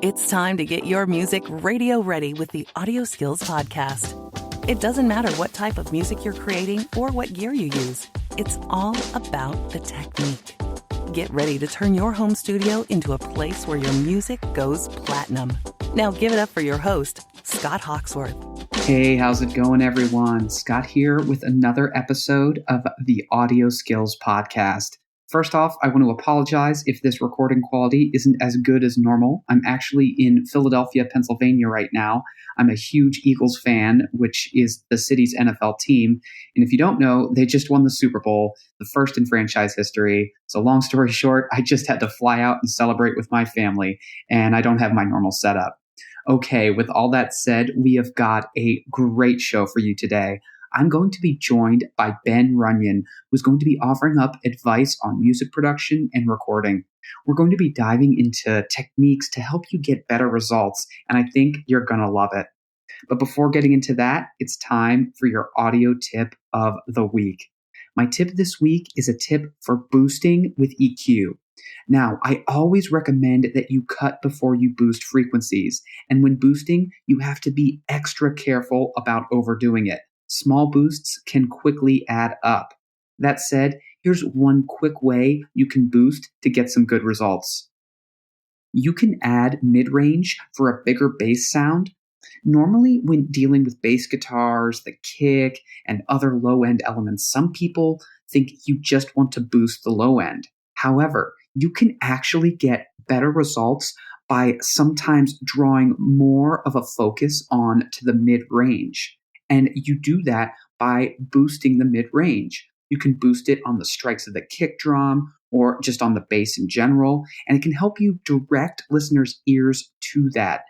It's time to get your music radio ready with the AudioSkills podcast. It doesn't matter what type of music you're creating or what gear you use. It's all about the technique. Get ready to turn your home studio into a place where your music goes platinum. Now give it up for your host, Scott Hawksworth. Hey, how's it going, everyone? Scott here with another episode of the AudioSkills podcast. First off, I want to apologize if this recording quality isn't as good as normal. I'm actually in Philadelphia, Pennsylvania right now. I'm a huge Eagles fan, which is the city's NFL team. And if you don't know, they just won the Super Bowl, the first in franchise history. So long story short, I just had to fly out and celebrate with my family, and I don't have my normal setup. Okay, with all that said, we have got a great show for you today. I'm going to be joined by Ben Runyan, who's going to be offering up advice on music production and recording. We're going to be diving into techniques to help you get better results, and I think you're going to love it. But before getting into that, it's time for your audio tip of the week. My tip this week is a tip for boosting with EQ. Now, I always recommend that you cut before you boost frequencies, and when boosting, you have to be extra careful about overdoing it. Small boosts can quickly add up. That said, here's one quick way you can boost to get some good results. You can add mid-range for a bigger bass sound. Normally, when dealing with bass guitars, the kick, and other low-end elements, some people think you just want to boost the low end. However, you can actually get better results by sometimes drawing more of a focus on to the mid-range. And you do that by boosting the mid-range. You can boost it on the strikes of the kick drum or just on the bass in general, and it can help you direct listeners' ears to that.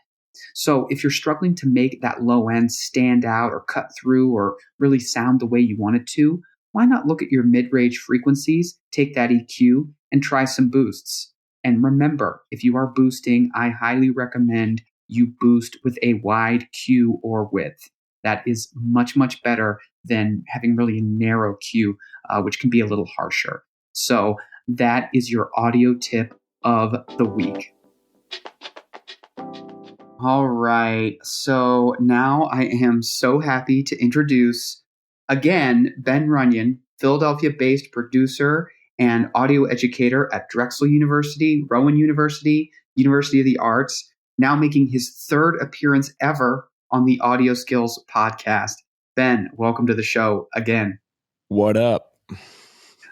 So if you're struggling to make that low end stand out or cut through or really sound the way you want it to, why not look at your mid-range frequencies, take that EQ, and try some boosts? And remember, if you are boosting, I highly recommend you boost with a wide Q or width. That is much, much better than having really a narrow Q, which can be a little harsher. So that is your audio tip of the week. All right. So now I am so happy to introduce, again, Ben Runyan, Philadelphia-based producer and audio educator at Drexel University, Rowan University, University of the Arts, now making his third appearance ever on the AudioSkills podcast. Ben, welcome to the show again. What up?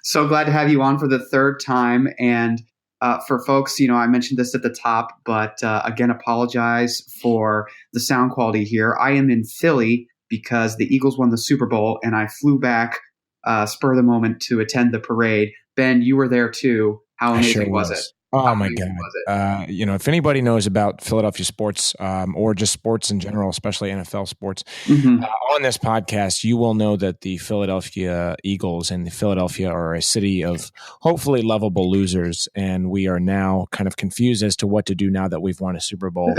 So glad to have you on for the third time. And for folks, I mentioned this at the top, but again, apologize for the sound quality here. I am in Philly because the Eagles won the Super Bowl, and I flew back spur of the moment to attend the parade. Ben, you were there too. How amazing was it? Oh my God. If anybody knows about Philadelphia sports or just sports in general, especially NFL sports, on this podcast, you will know that the Philadelphia Eagles and the Philadelphia are a city of hopefully lovable losers. And we are now kind of confused as to what to do now that we've won a Super Bowl.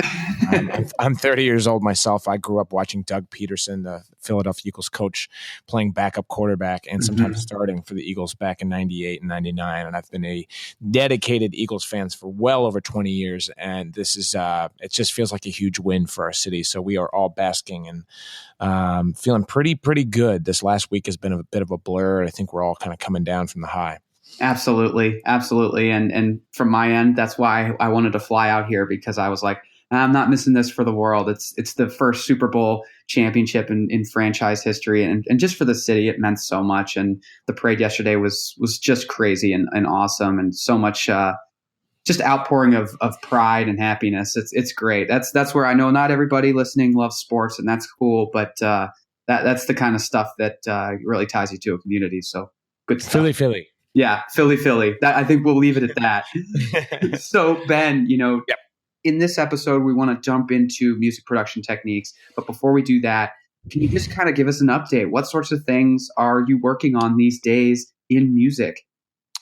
I'm 30 years old myself. I grew up watching Doug Peterson, the Philadelphia Eagles coach, playing backup quarterback and sometimes starting for the Eagles back in 98 and 99. And I've been a dedicated Eagles fans for well over 20 years, and this is it just feels like a huge win for our city. So we are all basking and feeling pretty good. This last week has been a bit of a blur. I think we're all kind of coming down from the high. Absolutely. And from my end, that's why I wanted to fly out here, because I was like, I'm not missing this for the world. It's the first Super Bowl championship in franchise history. And just for the city, it meant so much. And the parade yesterday was just crazy and awesome, and so much just outpouring of pride and happiness. It's great. That's where I know not everybody listening loves sports, and that's cool. But that's the kind of stuff that really ties you to a community. So good stuff. Philly. Yeah, Philly. I think we'll leave it at that. So Ben, Yep. In this episode, we want to jump into music production techniques. But before we do that, can you just kind of give us an update? What sorts of things are you working on these days in music?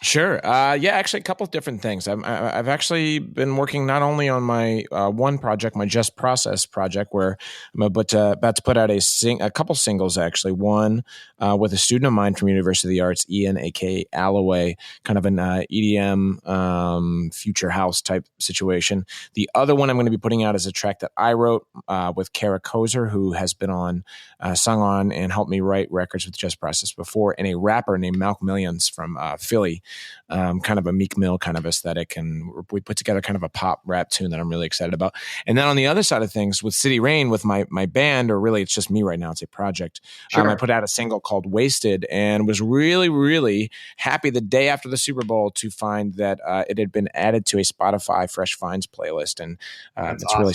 Sure. Yeah, actually, a couple of different things. I've actually been working not only on my one project, my Just Process project, where I'm about to put out a couple singles, actually. One with a student of mine from University of the Arts, Ian, a.k.a. Alloway, kind of an EDM future house type situation. The other one I'm going to be putting out is a track that I wrote with Kara Kozer, who has been sung on and helped me write records with Just Process before, and a rapper named Malcolm Millions from Philly. Kind of a Meek Mill kind of aesthetic, and we put together kind of a pop rap tune that I'm really excited about. And then on the other side of things, with City Rain, with my band, or really it's just me right now, it's a project. Sure. I put out a single called Wasted, and was really, really happy the day after the Super Bowl to find that it had been added to a Spotify Fresh Finds playlist, and it's awesome. Really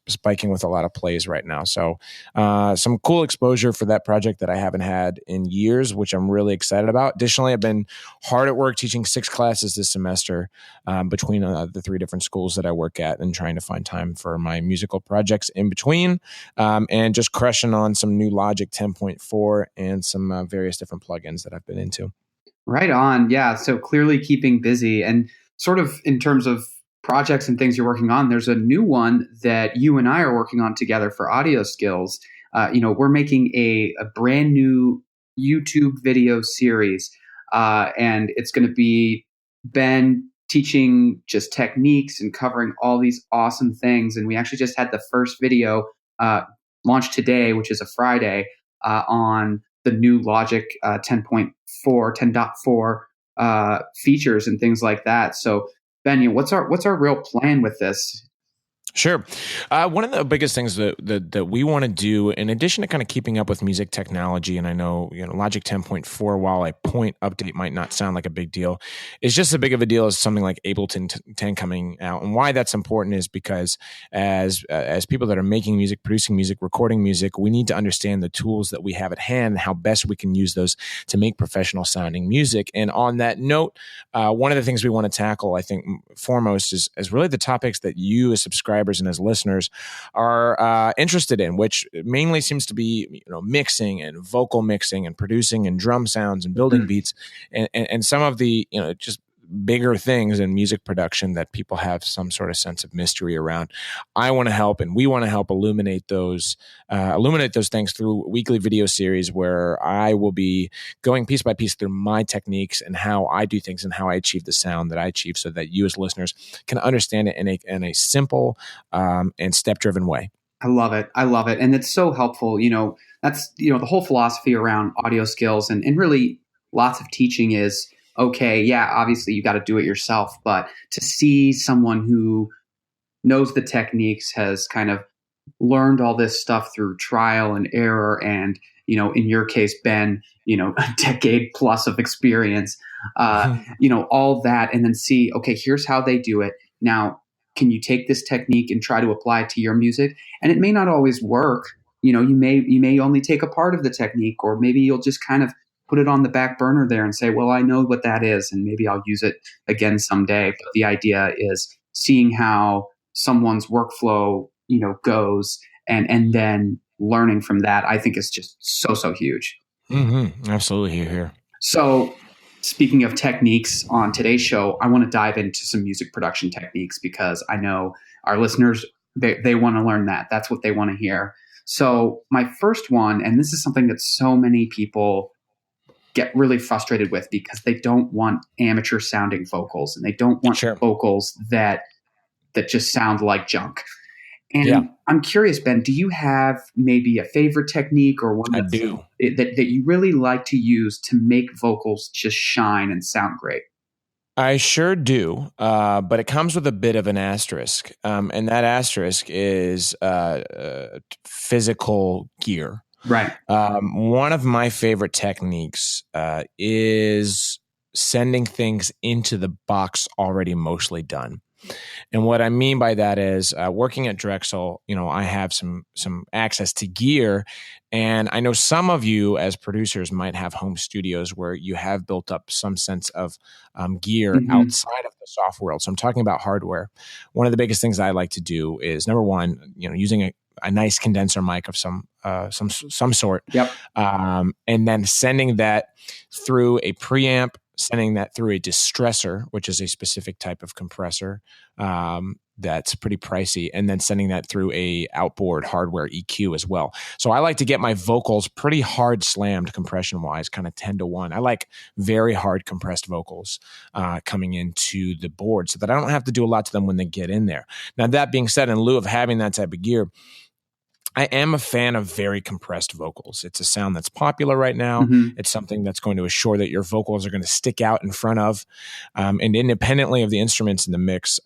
spiking with a lot of plays right now. So some cool exposure for that project that I haven't had in years, which I'm really excited about. Additionally, I've been hard at work teaching 6 classes this semester between the 3 different schools that I work at, and trying to find time for my musical projects in between, and just crushing on some new Logic 10.4 and some various different plugins that I've been into. Right on. Yeah. So clearly keeping busy, and sort of in terms of projects and things you're working on, there's a new one that you and I are working on together for AudioSkills. We're making a brand new YouTube video series, and it's going to be Ben teaching just techniques and covering all these awesome things. And we actually just had the first video launched today, which is a Friday, on the new Logic 10.4 features and things like that. So Ben, what's our real plan with this? Sure. One of the biggest things that we want to do, in addition to kind of keeping up with music technology, and I know Logic 10.4, while a point update might not sound like a big deal, is just as big of a deal as something like Ableton 10 coming out. And why that's important is because as people that are making music, producing music, recording music, we need to understand the tools that we have at hand and how best we can use those to make professional sounding music. And on that note, one of the things we want to tackle, I think, foremost is really the topics that you as subscribers and as listeners are interested in, which mainly seems to be mixing and vocal mixing and producing and drum sounds and building beats and some of the just bigger things in music production that people have some sort of sense of mystery around. I want to help, and we want to help illuminate those things through weekly video series where I will be going piece by piece through my techniques and how I do things and how I achieve the sound that I achieve, so that you as listeners can understand it in a simple and step-driven way. I love it. And it's so helpful. That's, the whole philosophy around AudioSkills and really lots of teaching is, okay, yeah, obviously you got to do it yourself, but to see someone who knows the techniques, has kind of learned all this stuff through trial and error, and in your case, Ben, a decade plus of experience, all that, and then see, okay, here's how they do it. Now, can you take this technique and try to apply it to your music? And it may not always work. You may only take a part of the technique, or maybe you'll just kind of put it on the back burner there and say, well, I know what that is, and maybe I'll use it again someday. But the idea is seeing how someone's workflow, goes, and then learning from that, I think is just so huge. Mm-hmm. Absolutely here. So speaking of techniques, on today's show, I want to dive into some music production techniques, because I know our listeners, they want to learn that. That's what they want to hear. So my first one, and this is something that so many people get really frustrated with, because they don't want amateur sounding vocals, and they don't want vocals that just sound like junk. And I'm curious, Ben, do you have maybe a favorite technique, or one that you really like to use to make vocals just shine and sound great? I sure do, but it comes with a bit of an asterisk, and that asterisk is physical gear. Right. One of my favorite techniques is sending things into the box already mostly done. And what I mean by that is working at Drexel, I have some access to gear, and I know some of you as producers might have home studios where you have built up some sense of gear outside of the soft world. So I'm talking about hardware. One of the biggest things I like to do is, number one, using a nice condenser mic of some sort, and then sending that through a preamp, sending that through a distressor, which is a specific type of compressor that's pretty pricey, and then sending that through a outboard hardware EQ as well. So I like to get my vocals pretty hard slammed compression-wise, kind of 10-1. I like very hard compressed vocals coming into the board so that I don't have to do a lot to them when they get in there. Now, that being said, in lieu of having that type of gear, I am a fan of very compressed vocals. It's a sound that's popular right now. Mm-hmm. It's something that's going to assure that your vocals are going to stick out in front of, and independently of the instruments in the mix.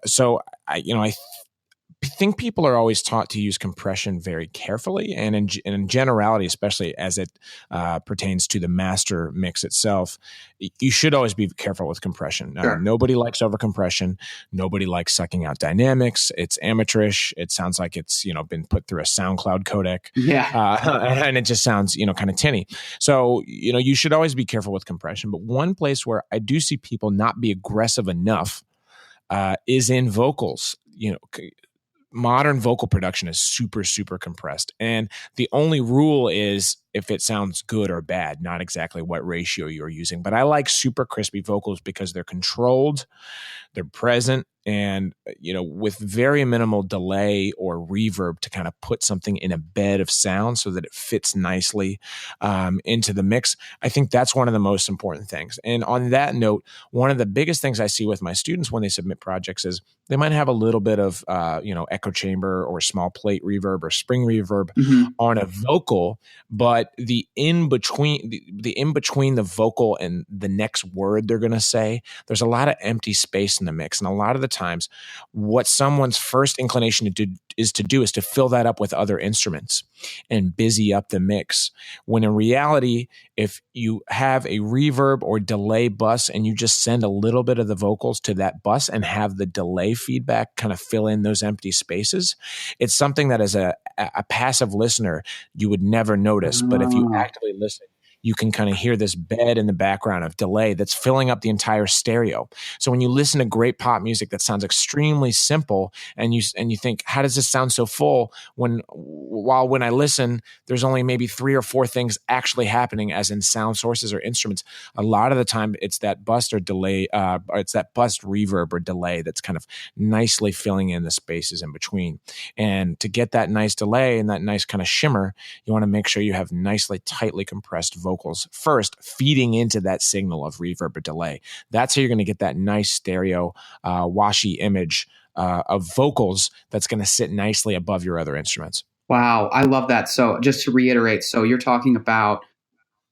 So I think people are always taught to use compression very carefully, and in generality, especially as it pertains to the master mix itself, you should always be careful with compression. Sure. Nobody likes overcompression. Nobody likes sucking out dynamics. It's amateurish. It sounds like it's been put through a SoundCloud codec, and it just sounds kind of tinny. So you should always be careful with compression. But one place where I do see people not be aggressive enough is in vocals. Modern vocal production is super, super compressed. And the only rule is if it sounds good or bad, not exactly what ratio you're using. But I like super crispy vocals because they're controlled, they're present, and with very minimal delay or reverb to kind of put something in a bed of sound so that it fits nicely into the mix. I think that's one of the most important things. And on that note, one of the biggest things I see with my students when they submit projects is they might have a little bit of echo chamber or small plate reverb or spring reverb on a vocal, but the in between the vocal and the next word they're going to say, there's a lot of empty space in the mix. And a lot of the times what someone's first inclination is to fill that up with other instruments and busy up the mix. When in reality, if you have a reverb or delay bus and you just send a little bit of the vocals to that bus and have the delay feedback kind of fill in those empty spaces, it's something that as a passive listener, you would never notice. But if you actively listen, you can kind of hear this bed in the background of delay that's filling up the entire stereo. So when you listen to great pop music that sounds extremely simple, and you think, how does this sound so full? When I listen, there's only maybe 3 or 4 things actually happening, as in sound sources or instruments. A lot of the time, it's that bust or delay, or it's that bust reverb or delay that's kind of nicely filling in the spaces in between. And to get that nice delay and that nice kind of shimmer, you want to make sure you have nicely, tightly compressed vocals first, feeding into that signal of reverb or delay. That's how you're going to get that nice stereo, washy image of vocals that's going to sit nicely above your other instruments. Wow, I love that. So just to reiterate, so you're talking about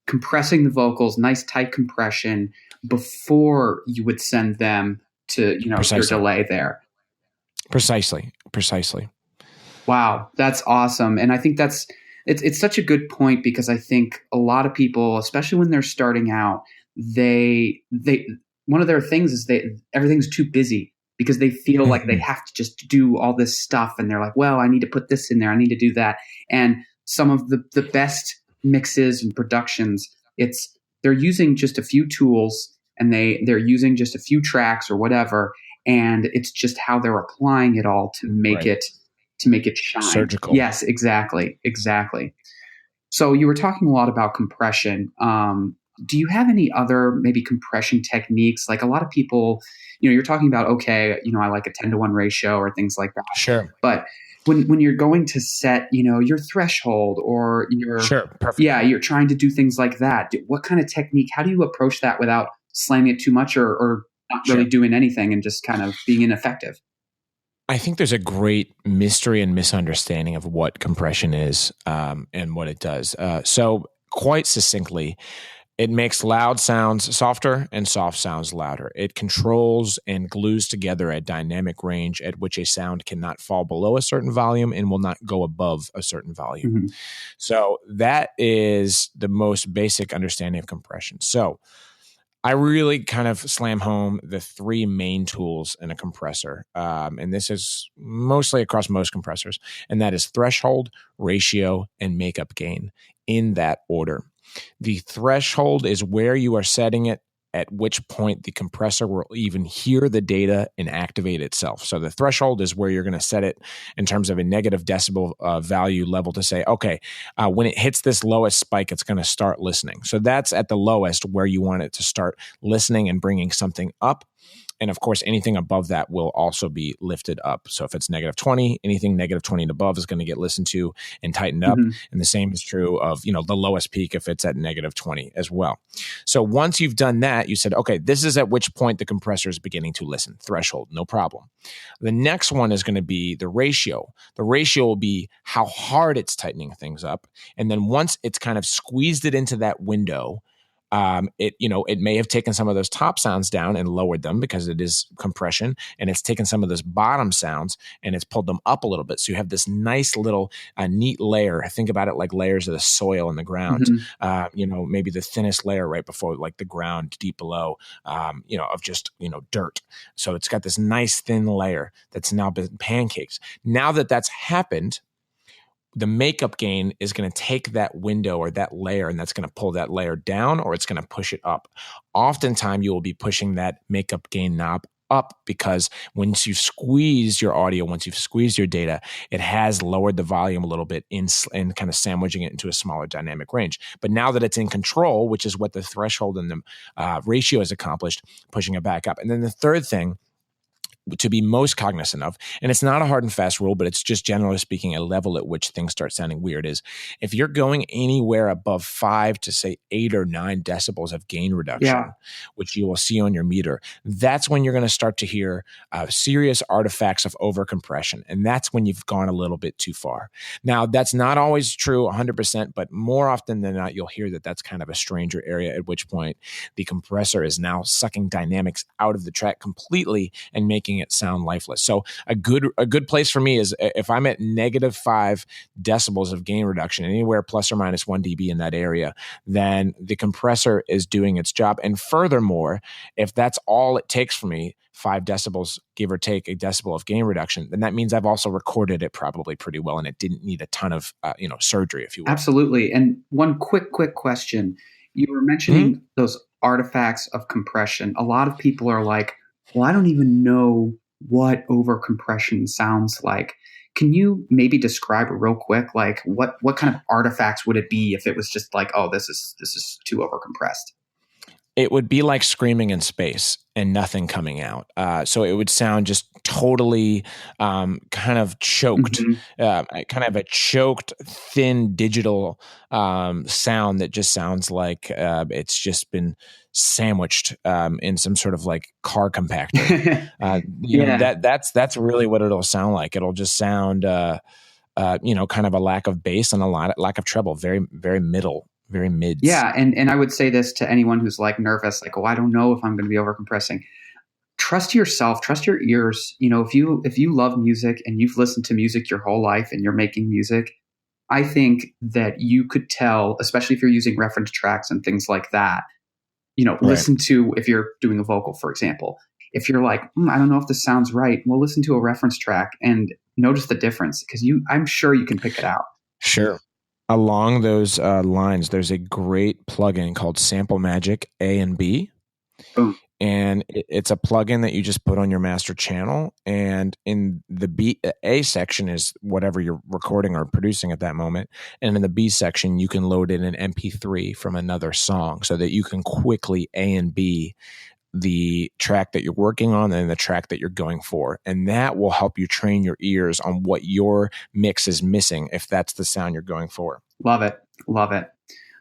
compressing the vocals, nice tight compression before you would send them to your delay there. Precisely. Wow, that's awesome. And I think it's such a good point, because I think a lot of people, especially when they're starting out, they one of their things is everything's too busy, because they feel like they have to just do all this stuff, and they're like, well, I need to put this in there, I need to do that. And some of the best mixes and productions, they're using just a few tools, and they're using just a few tracks or whatever, and it's just how they're applying it all to make it shine. Surgical. Yes, exactly. So you were talking a lot about compression. Do you have any other maybe compression techniques? Like a lot of people, you're talking about, okay, I like a 10-1 ratio or things like that. Sure. But when you're going to set, your threshold or your, sure, perfect. Yeah, you're trying to do things like that. What kind of technique, how do you approach that without slamming it too much or not really doing anything and just kind of being ineffective? I think there's a great mystery and misunderstanding of what compression is and what it does. So quite succinctly, it makes loud sounds softer and soft sounds louder. It controls and glues together a dynamic range at which a sound cannot fall below a certain volume and will not go above a certain volume. Mm-hmm. So that is the most basic understanding of compression. So I really kind of slam home the 3 main tools in a compressor. And this is mostly across most compressors. And that is threshold, ratio, and makeup gain, in that order. The threshold is where you are setting it at which point the compressor will even hear the data and activate itself. So the threshold is where you're going to set it in terms of a negative decibel value level to say, okay, when it hits this lowest spike, it's going to start listening. So that's at the lowest where you want it to start listening and bringing something up. And of course, anything above that will also be lifted up. So if it's negative 20, anything negative 20 and above is going to get listened to and tightened up. Mm-hmm. And the same is true of, the lowest peak if it's at negative 20 as well. So once you've done that, you said, okay, this is at which point the compressor is beginning to listen. Threshold, no problem. The next one is going to be the ratio. The ratio will be how hard it's tightening things up. And then once it's kind of squeezed it into that window, it may have taken some of those top sounds down and lowered them because it is compression, and it's taken some of those bottom sounds and it's pulled them up a little bit. So you have this nice little neat layer. Think about it like layers of the soil in the ground. Mm-hmm. Maybe the thinnest layer right before like the ground deep below, of just dirt. So it's got this nice thin layer that's now been pancakes. Now that that's happened, the makeup gain is going to take that window or that layer, and that's going to pull that layer down, or it's going to push it up. Oftentimes, you will be pushing that makeup gain knob up because once you've squeezed your audio, once you've squeezed your data, it has lowered the volume a little bit and kind of sandwiching it into a smaller dynamic range. But now that it's in control, which is what the threshold and the ratio has accomplished, pushing it back up. And then the third thing to be most cognizant of, and it's not a hard and fast rule, but it's just generally speaking a level at which things start sounding weird, is if you're going anywhere above 5 to say 8 or 9 decibels of gain reduction, which you will see on your meter, that's when you're going to start to hear serious artifacts of overcompression. And that's when you've gone a little bit too far. Now, that's not always true 100%, but more often than not, you'll hear that that's kind of a stranger area, at which point the compressor is now sucking dynamics out of the track completely and making it sound lifeless. So a good place for me is if I'm at negative 5 decibels of gain reduction, anywhere plus or minus 1 dB in that area, then the compressor is doing its job. And furthermore, if that's all it takes for me, 5 decibels, give or take a decibel of gain reduction, then that means I've also recorded it probably pretty well, and it didn't need a ton of surgery, if you will. Absolutely. And one quick question. You were mentioning those artifacts of compression. A lot of people are like, well, I don't even know what overcompression sounds like. Can you maybe describe it real quick? Like what kind of artifacts would it be if it was just like, oh, this is too overcompressed? It would be like screaming in space and nothing coming out. So it would sound just totally kind of choked, kind of a choked, thin digital sound that just sounds like it's just been sandwiched in some sort of like car compactor. That's really what it'll sound like. It'll just sound, kind of a lack of bass and a lack of treble, very, very middle. Very mids. Yeah, and I would say this to anyone who's like nervous, like, oh, I don't know if I'm going to be overcompressing. Trust yourself, trust your ears. If you love music and you've listened to music your whole life and you're making music, I think that you could tell, especially if you're using reference tracks and things like that. Listen to, if you're doing a vocal, for example. If you're like, I don't know if this sounds right, well, listen to a reference track and notice the difference, because I'm sure you can pick it out. Sure. Along those lines, there's a great plugin called Sample Magic A and B. Boom. And it's a plugin that you just put on your master channel. And in the A section is whatever you're recording or producing at that moment. And in the B section, you can load in an MP3 from another song so that you can quickly A and B the track that you're working on and the track that you're going for. And that will help you train your ears on what your mix is missing if that's the sound you're going for. Love it. Love it.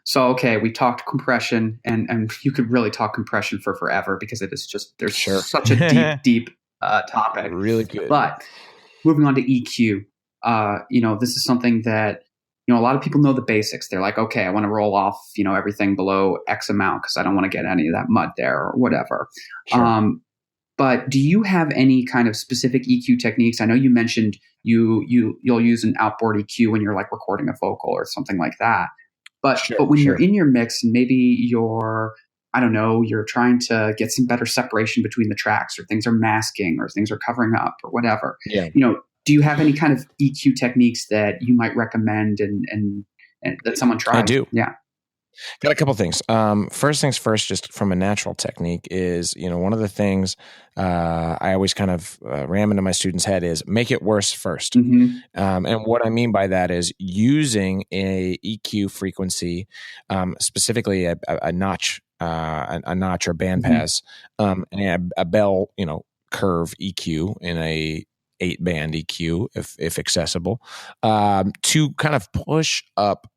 So, okay, we talked compression, and you could really talk compression for forever because it is just, there's such a deep topic. Really good. But moving on to EQ, this is something that, a lot of people know the basics. They're like, okay, I want to roll off, everything below X amount because I don't want to get any of that mud there or whatever. Sure. But do you have any kind of specific EQ techniques? I know you mentioned you'll use an outboard EQ when you're like recording a vocal or something like that. But when you're in your mix and maybe you're trying to get some better separation between the tracks, or things are masking or things are covering up or whatever. Yeah. Do you have any kind of EQ techniques that you might recommend and that someone tries? I do. Yeah. Got a couple things. First things first, just from a natural technique is, one of the things I always kind of ram into my students' head is make it worse first. Mm-hmm. And what I mean by that is using a EQ frequency, specifically a notch, a notch or bandpass, and a bell, curve EQ in a 8-band EQ, if accessible, to kind of push up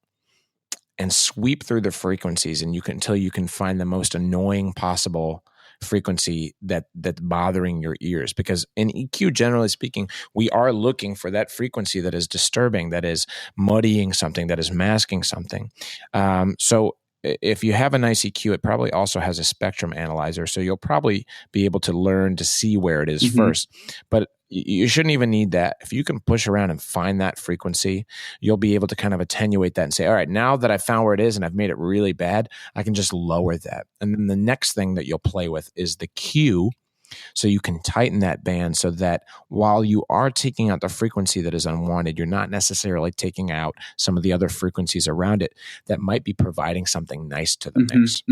and sweep through the frequencies until you can find the most annoying possible frequency that's bothering your ears. Because in EQ, generally speaking, we are looking for that frequency that is disturbing, that is muddying something, that is masking something. So if you have a nice EQ, it probably also has a spectrum analyzer. So you'll probably be able to learn to see where it is first. But you shouldn't even need that. If you can push around and find that frequency, you'll be able to kind of attenuate that and say, all right, now that I've found where it is and I've made it really bad, I can just lower that. And then the next thing that you'll play with is the Q. So you can tighten that band so that while you are taking out the frequency that is unwanted, you're not necessarily taking out some of the other frequencies around it that might be providing something nice to the mix.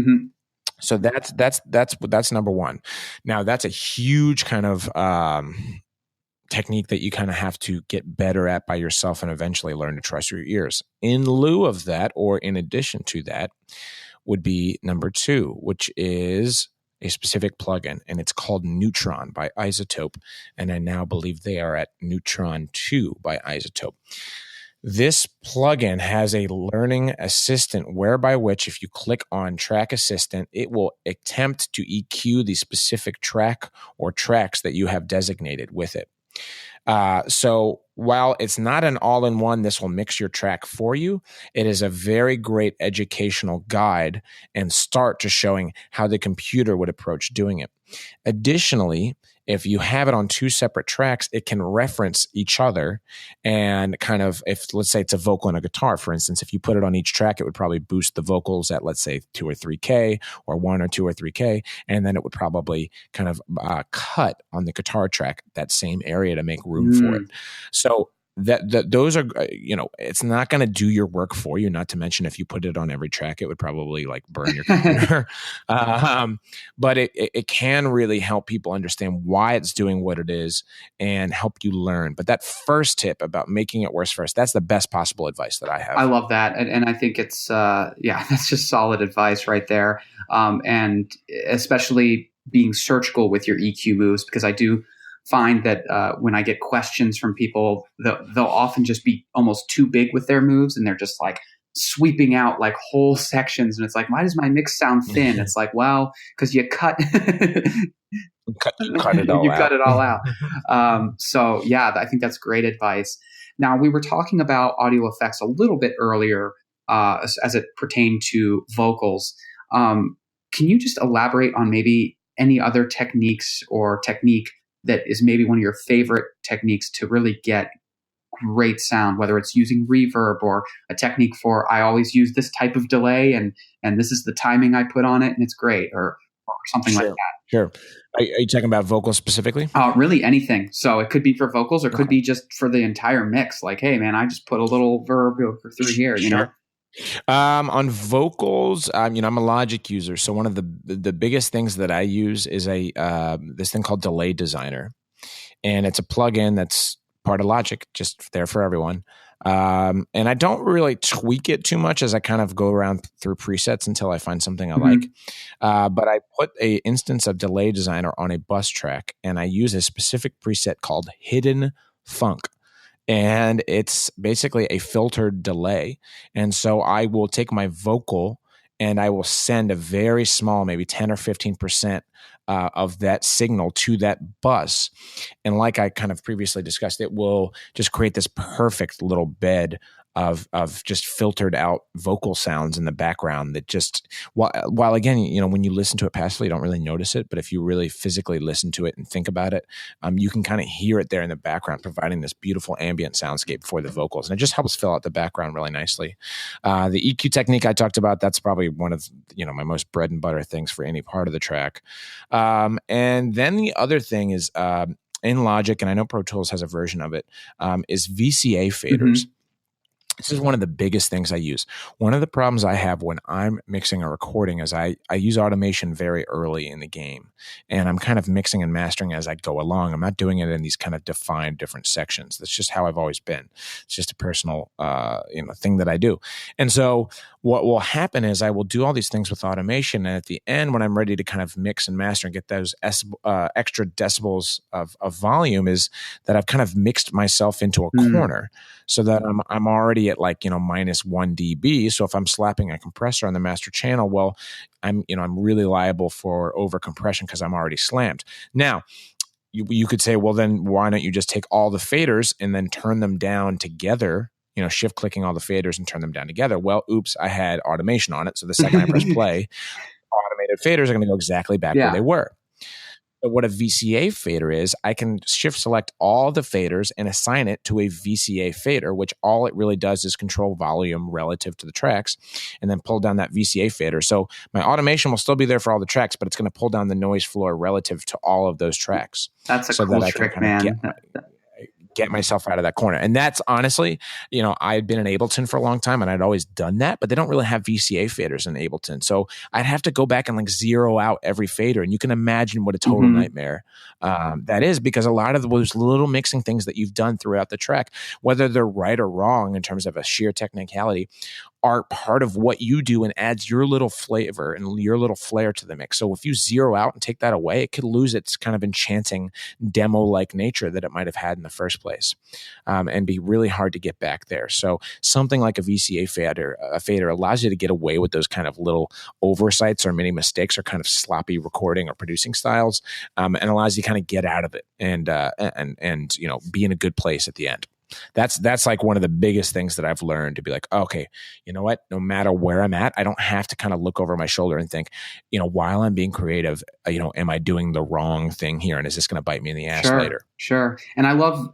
So that's number one. Now that's a huge kind of technique that you kind of have to get better at by yourself and eventually learn to trust your ears. In lieu of that, or in addition to that, would be number two, which is a specific plugin, and it's called Neutron by Isotope. And I now believe they are at Neutron 2 by Isotope. This plugin has a learning assistant whereby which if you click on track assistant, it will attempt to EQ the specific track or tracks that you have designated with it. So while it's not an all-in-one, this will mix your track for you. It is a very great educational guide and start to showing how the computer would approach doing it. Additionally, if you have it on two separate tracks, it can reference each other and kind of, if let's say it's a vocal and a guitar, for instance, if you put it on each track, it would probably boost the vocals at, let's say, 2 or 3K or 1 or 2 or 3K. And then it would probably kind of cut on the guitar track that same area to make room for it. So those are, it's not going to do your work for you. Not to mention, if you put it on every track, it would probably like burn your computer. But it can really help people understand why it's doing what it is and help you learn. But that first tip about making it worse first, that's the best possible advice that I have. I love that. And I think it's, that's just solid advice right there. And especially being surgical with your EQ moves, because I do find that when I get questions from people, they'll often just be almost too big with their moves, and they're just like sweeping out like whole sections. And it's like, why does my mix sound thin? It's like, well, because you cut it all out. So yeah, I think that's great advice. Now, we were talking about audio effects a little bit earlier as it pertained to vocals. Can you just elaborate on maybe any other techniques or technique that is maybe one of your favorite techniques to really get great sound, whether it's using reverb or a technique for, I always use this type of delay and this is the timing I put on it and it's great, or something like that. Sure. Are you talking about vocals specifically? Really anything. So it could be for vocals or it could be just for the entire mix. Like, hey man, I just put a little verb through here, you know? On vocals, I'm a Logic user. So one of the biggest things that I use is this thing called Delay Designer. And it's a plugin that's part of Logic, just there for everyone. And I don't really tweak it too much as I kind of go around through presets until I find something I like. But I put an instance of Delay Designer on a bus track, and I use a specific preset called Hidden Funk. And it's basically a filtered delay. And so I will take my vocal and I will send a very small, maybe 10 or 15% of that signal to that bus. And like I kind of previously discussed, it will just create this perfect little bed of just filtered out vocal sounds in the background that just, while again, when you listen to it passively, you don't really notice it. But if you really physically listen to it and think about it, you can kind of hear it there in the background, providing this beautiful ambient soundscape for the vocals. And it just helps fill out the background really nicely. The EQ technique I talked about, that's probably one of, my most bread and butter things for any part of the track. And then the other thing is in Logic, and I know Pro Tools has a version of it, is VCA faders. This is one of the biggest things I use. One of the problems I have when I'm mixing a recording is I use automation very early in the game, and I'm kind of mixing and mastering as I go along. I'm not doing it in these kind of defined different sections. That's just how I've always been. It's just a personal thing that I do. And so what will happen is I will do all these things with automation, and at the end, when I'm ready to kind of mix and master and get those extra decibels of volume, is that I've kind of mixed myself into a corner, so that I'm already at like, minus 1 dB. So if I'm slapping a compressor on the master channel, well, I'm really liable for over compression because I'm already slammed. Now, you could say, well, then why don't you just take all the faders and then turn them down together, shift clicking all the faders and turn them down together. Well, oops, I had automation on it. So the second I press play, automated faders are going to go exactly back where they were. But what a VCA fader is, I can shift select all the faders and assign it to a VCA fader, which all it really does is control volume relative to the tracks and then pull down that VCA fader. So my automation will still be there for all the tracks, but it's going to pull down the noise floor relative to all of those tracks. That's a cool trick, man. Get myself out of that corner. And that's honestly, I had been in Ableton for a long time and I'd always done that, but they don't really have VCA faders in Ableton. So I'd have to go back and like zero out every fader. And you can imagine what a total nightmare that is, because a lot of those little mixing things that you've done throughout the track, whether they're right or wrong in terms of a sheer technicality, are part of what you do and adds your little flavor and your little flair to the mix. So if you zero out and take that away, it could lose its kind of enchanting demo-like nature that it might have had in the first place, and be really hard to get back there. So something like a VCA fader allows you to get away with those kind of little oversights or mini mistakes or kind of sloppy recording or producing styles, and allows you to kind of get out of it and be in a good place at the end. That's like one of the biggest things that I've learned, to be like, okay, you know what? No matter where I'm at, I don't have to kind of look over my shoulder and think, while I'm being creative, am I doing the wrong thing here? And is this going to bite me in the ass later? Sure. And I love,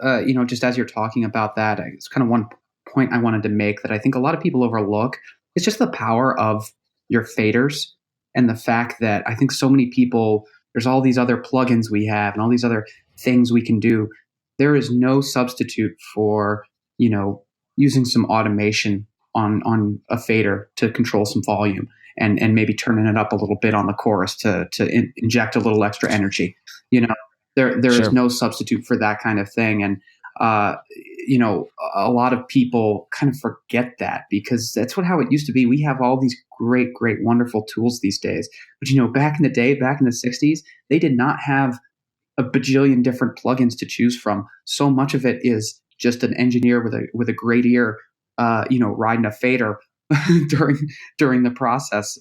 just as you're talking about that, it's kind of one point I wanted to make that I think a lot of people overlook. It's just the power of your faders and the fact that I think so many people, there's all these other plugins we have and all these other things we can do. There is no substitute for, using some automation on a fader to control some volume and maybe turning it up a little bit on the chorus to inject a little extra energy. There is no substitute for that kind of thing. And, a lot of people kind of forget that because that's how it used to be. We have all these great, wonderful tools these days. But, back in the day, back in the 60s, they did not have a bajillion different plugins to choose from. So much of it is just an engineer with a great ear, riding a fader during the process.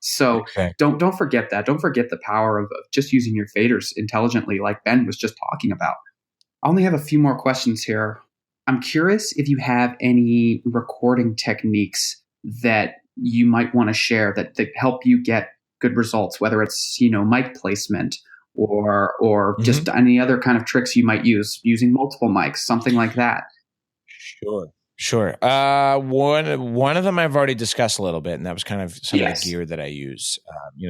So don't forget that. Don't forget the power of just using your faders intelligently, like Ben was just talking about. I only have a few more questions here. I'm curious if you have any recording techniques that you might want to share that help you get good results, whether it's, mic placement or just any other kind of tricks you might use, using multiple mics, something like that. Sure. One of them I've already discussed a little bit, and that was kind of some of the gear that I use.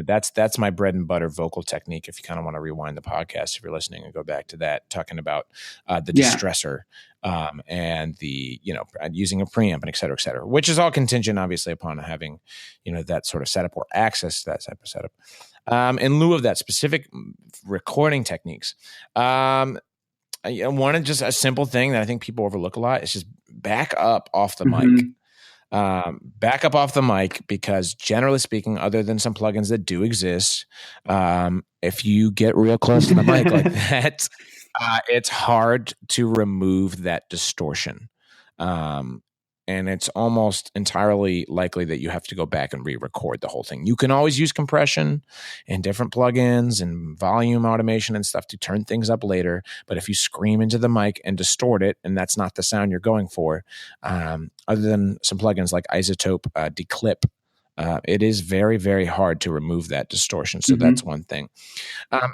That's my bread and butter vocal technique. If you kind of want to rewind the podcast, if you're listening, and go back to that, talking about the distressor and the using a preamp and et cetera, which is all contingent, obviously, upon having that sort of setup or access to that type of setup. In lieu of that, specific recording techniques. One of just a simple thing that I think people overlook a lot is just back up off the mic. Back up off the mic, because generally speaking, other than some plugins that do exist, if you get real close to the mic like that, it's hard to remove that distortion. And it's almost entirely likely that you have to go back and re-record the whole thing. You can always use compression and different plugins and volume automation and stuff to turn things up later. But if you scream into the mic and distort it, and that's not the sound you're going for, other than some plugins like Isotope, Declip, it is very, very hard to remove that distortion. So that's one thing.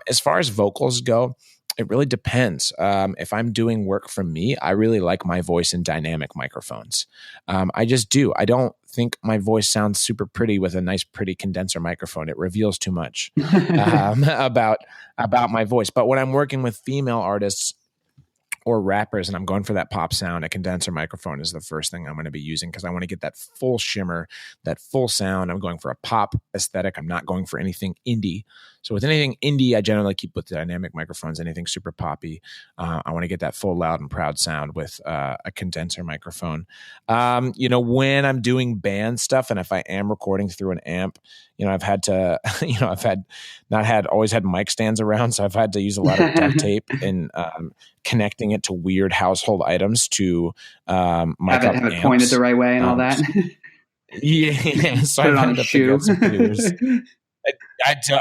As far as vocals go, it really depends. If I'm doing work for me, I really like my voice in dynamic microphones. I just do. I don't think my voice sounds super pretty with a nice, pretty condenser microphone. It reveals too much about my voice. But when I'm working with female artists or rappers, and I'm going for that pop sound, a condenser microphone is the first thing I'm going to be using because I want to get that full shimmer, that full sound. I'm going for a pop aesthetic. I'm not going for anything indie. So with anything indie, I generally keep with the dynamic microphones. Anything super poppy, I want to get that full loud and proud sound with a condenser microphone. When I'm doing band stuff and if I am recording through an amp, I've had to, always had mic stands around. So I've had to use a lot of duct tape and connecting it to weird household items to mic up have it amps. pointed the right way and all that. Yeah. So Put it I've on had a to shoe. figure out some clues.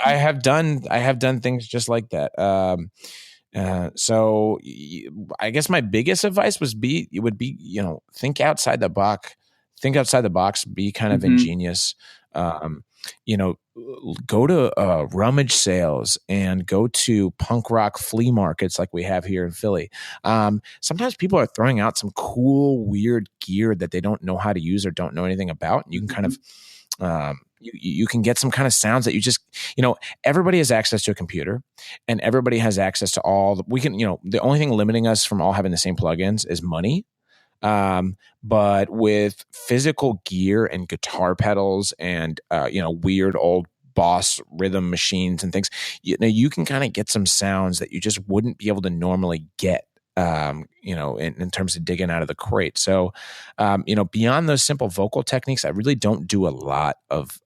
I have done things just like that. So I guess my biggest advice would be, think outside the box. Think outside the box. Be kind of ingenious. Go to rummage sales and go to punk rock flea markets like we have here in Philly. Sometimes people are throwing out some cool, weird gear that they don't know how to use or don't know anything about. You can kind of you can get some kind of sounds that you just, everybody has access to a computer and everybody has access to the only thing limiting us from all having the same plugins is money. But with physical gear and guitar pedals and, weird old Boss rhythm machines and things, you can kind of get some sounds that you just wouldn't be able to normally get. In terms of digging out of the crate. So, beyond those simple vocal techniques, I really don't do a lot of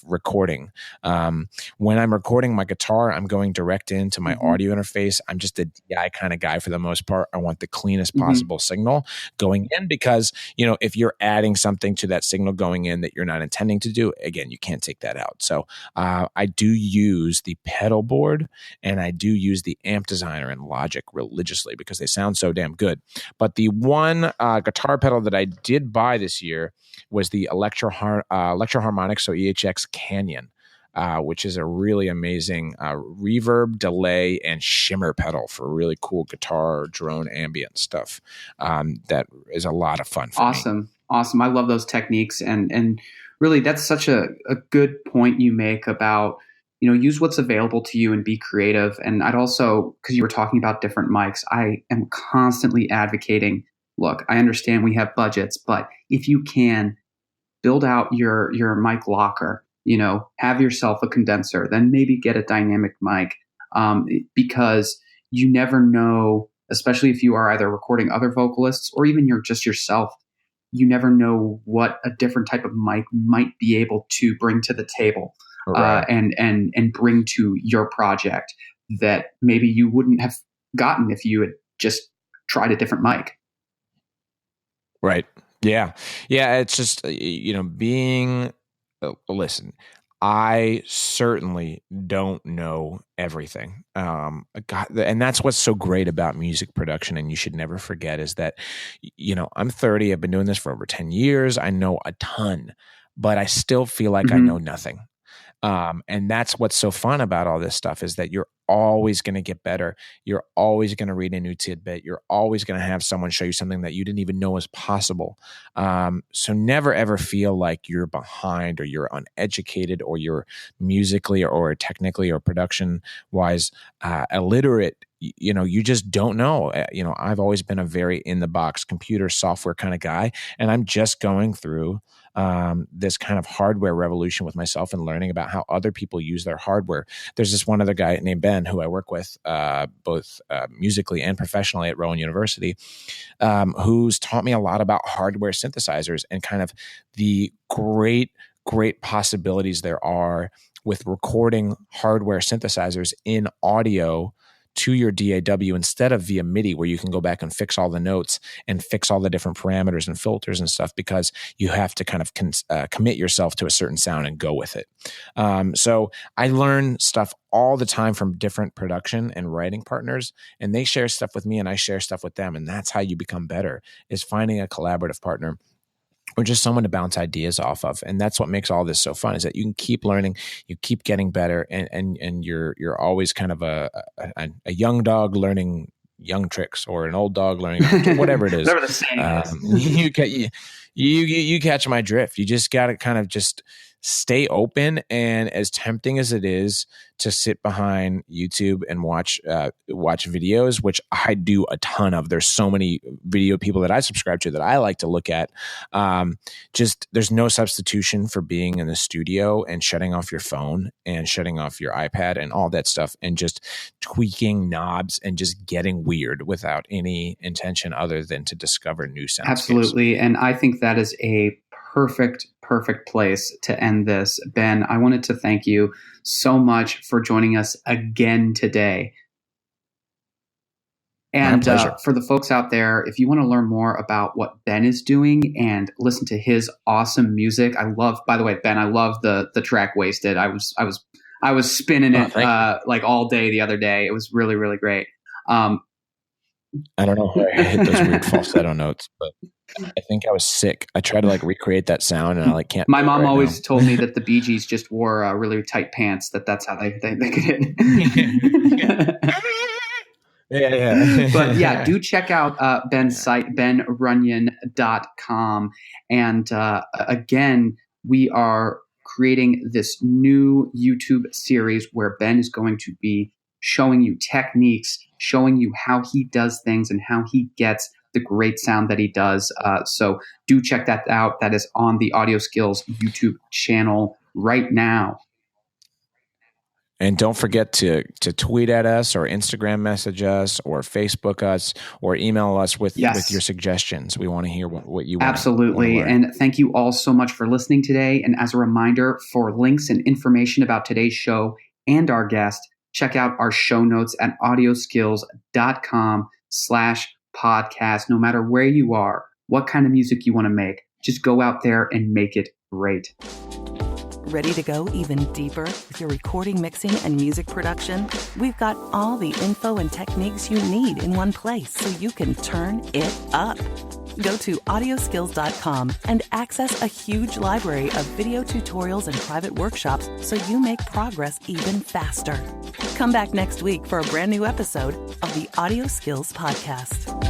recording. When I'm recording my guitar, I'm going direct into my audio interface. I'm just a DI kind of guy for the most part. I want the cleanest possible signal going in because, if you're adding something to that signal going in that you're not intending to do, again, you can't take that out. So, I do use the pedal board and I do use the amp designer in Logic religiously because they sound so damn good. But the one guitar pedal that I did buy this year was the Electro Harmonics, so EHX Canyon, which is a really amazing reverb, delay, and shimmer pedal for really cool guitar, drone, ambient stuff. That is a lot of fun for me. Awesome. I love those techniques. And really, that's such a good point you make about use what's available to you and be creative. And I'd also, because you were talking about different mics, I am constantly advocating, look, I understand we have budgets, but if you can build out your mic locker, have yourself a condenser, then maybe get a dynamic mic, because you never know, especially if you are either recording other vocalists or even you're just yourself, you never know what a different type of mic might be able to bring to the table. Right. And bring to your project that maybe you wouldn't have gotten if you had just tried a different mic. Right. Yeah. Yeah. It's just, listen, I certainly don't know everything. And that's what's so great about music production. And you should never forget is that, I'm 30. I've been doing this for over 10 years. I know a ton, but I still feel like I know nothing. And that's what's so fun about all this stuff is that you're always going to get better. You're always going to read a new tidbit. You're always going to have someone show you something that you didn't even know was possible. So never ever feel like you're behind or you're uneducated or you're musically or technically or production wise illiterate. You just don't know. I've always been a very in the box computer software kind of guy, and I'm just going through this kind of hardware revolution with myself and learning about how other people use their hardware. There's this one other guy named Ben who I work with both musically and professionally at Rowan University, who's taught me a lot about hardware synthesizers and kind of the great possibilities there are with recording hardware synthesizers in audio to your DAW instead of via MIDI, where you can go back and fix all the notes and fix all the different parameters and filters and stuff, because you have to kind of commit yourself to a certain sound and go with it. So I learn stuff all the time from different production and writing partners, and they share stuff with me and I share stuff with them. And that's how you become better, is finding a collaborative partner or just someone to bounce ideas off of. And that's what makes all this so fun, is that you can keep learning, you keep getting better, and you're always kind of a young dog learning young tricks, or an old dog learning whatever it is. Whatever the saying is. You catch my drift. You just got to kind of just stay open. And as tempting as it is to sit behind YouTube and watch videos, which I do a ton of, there's so many video people that I subscribe to that I like to look at. Just there's no substitution for being in the studio and shutting off your phone and shutting off your iPad and all that stuff and just tweaking knobs and just getting weird without any intention other than to discover new sounds. Absolutely. And I think that is a perfect place to end this. Ben, I wanted to thank you so much for joining us again today. And for the folks out there, if you want to learn more about what Ben is doing and listen to his awesome music, by the way, Ben, I love the track Wasted. I was spinning it like all day the other day. It was really, really great. I don't know how I hit those weird falsetto notes, but I think I was sick. I tried to recreate that sound, and I can't. My mom always told me that the Bee Gees just wore really tight pants. That's how they could hit. Yeah. But yeah, do check out Ben's site, benrunyan.com. And again, we are creating this new YouTube series where Ben is going to be showing you techniques, showing you how he does things and how he gets the great sound that he does. So do check that out. That is on the AudioSkills YouTube channel right now. And don't forget to tweet at us or Instagram message us or Facebook us or email us with your suggestions. We want to hear what you want. Absolutely. And thank you all so much for listening today. And as a reminder, for links and information about today's show and our guest, check out our show notes at audioskills.com/podcast. No matter where you are, what kind of music you want to make, just go out there and make it great. Ready to go even deeper with your recording, mixing, and music production? We've got all the info and techniques you need in one place so you can turn it up. Go to audioskills.com and access a huge library of video tutorials and private workshops so you make progress even faster. Come back next week for a brand new episode of the AudioSkills Podcast.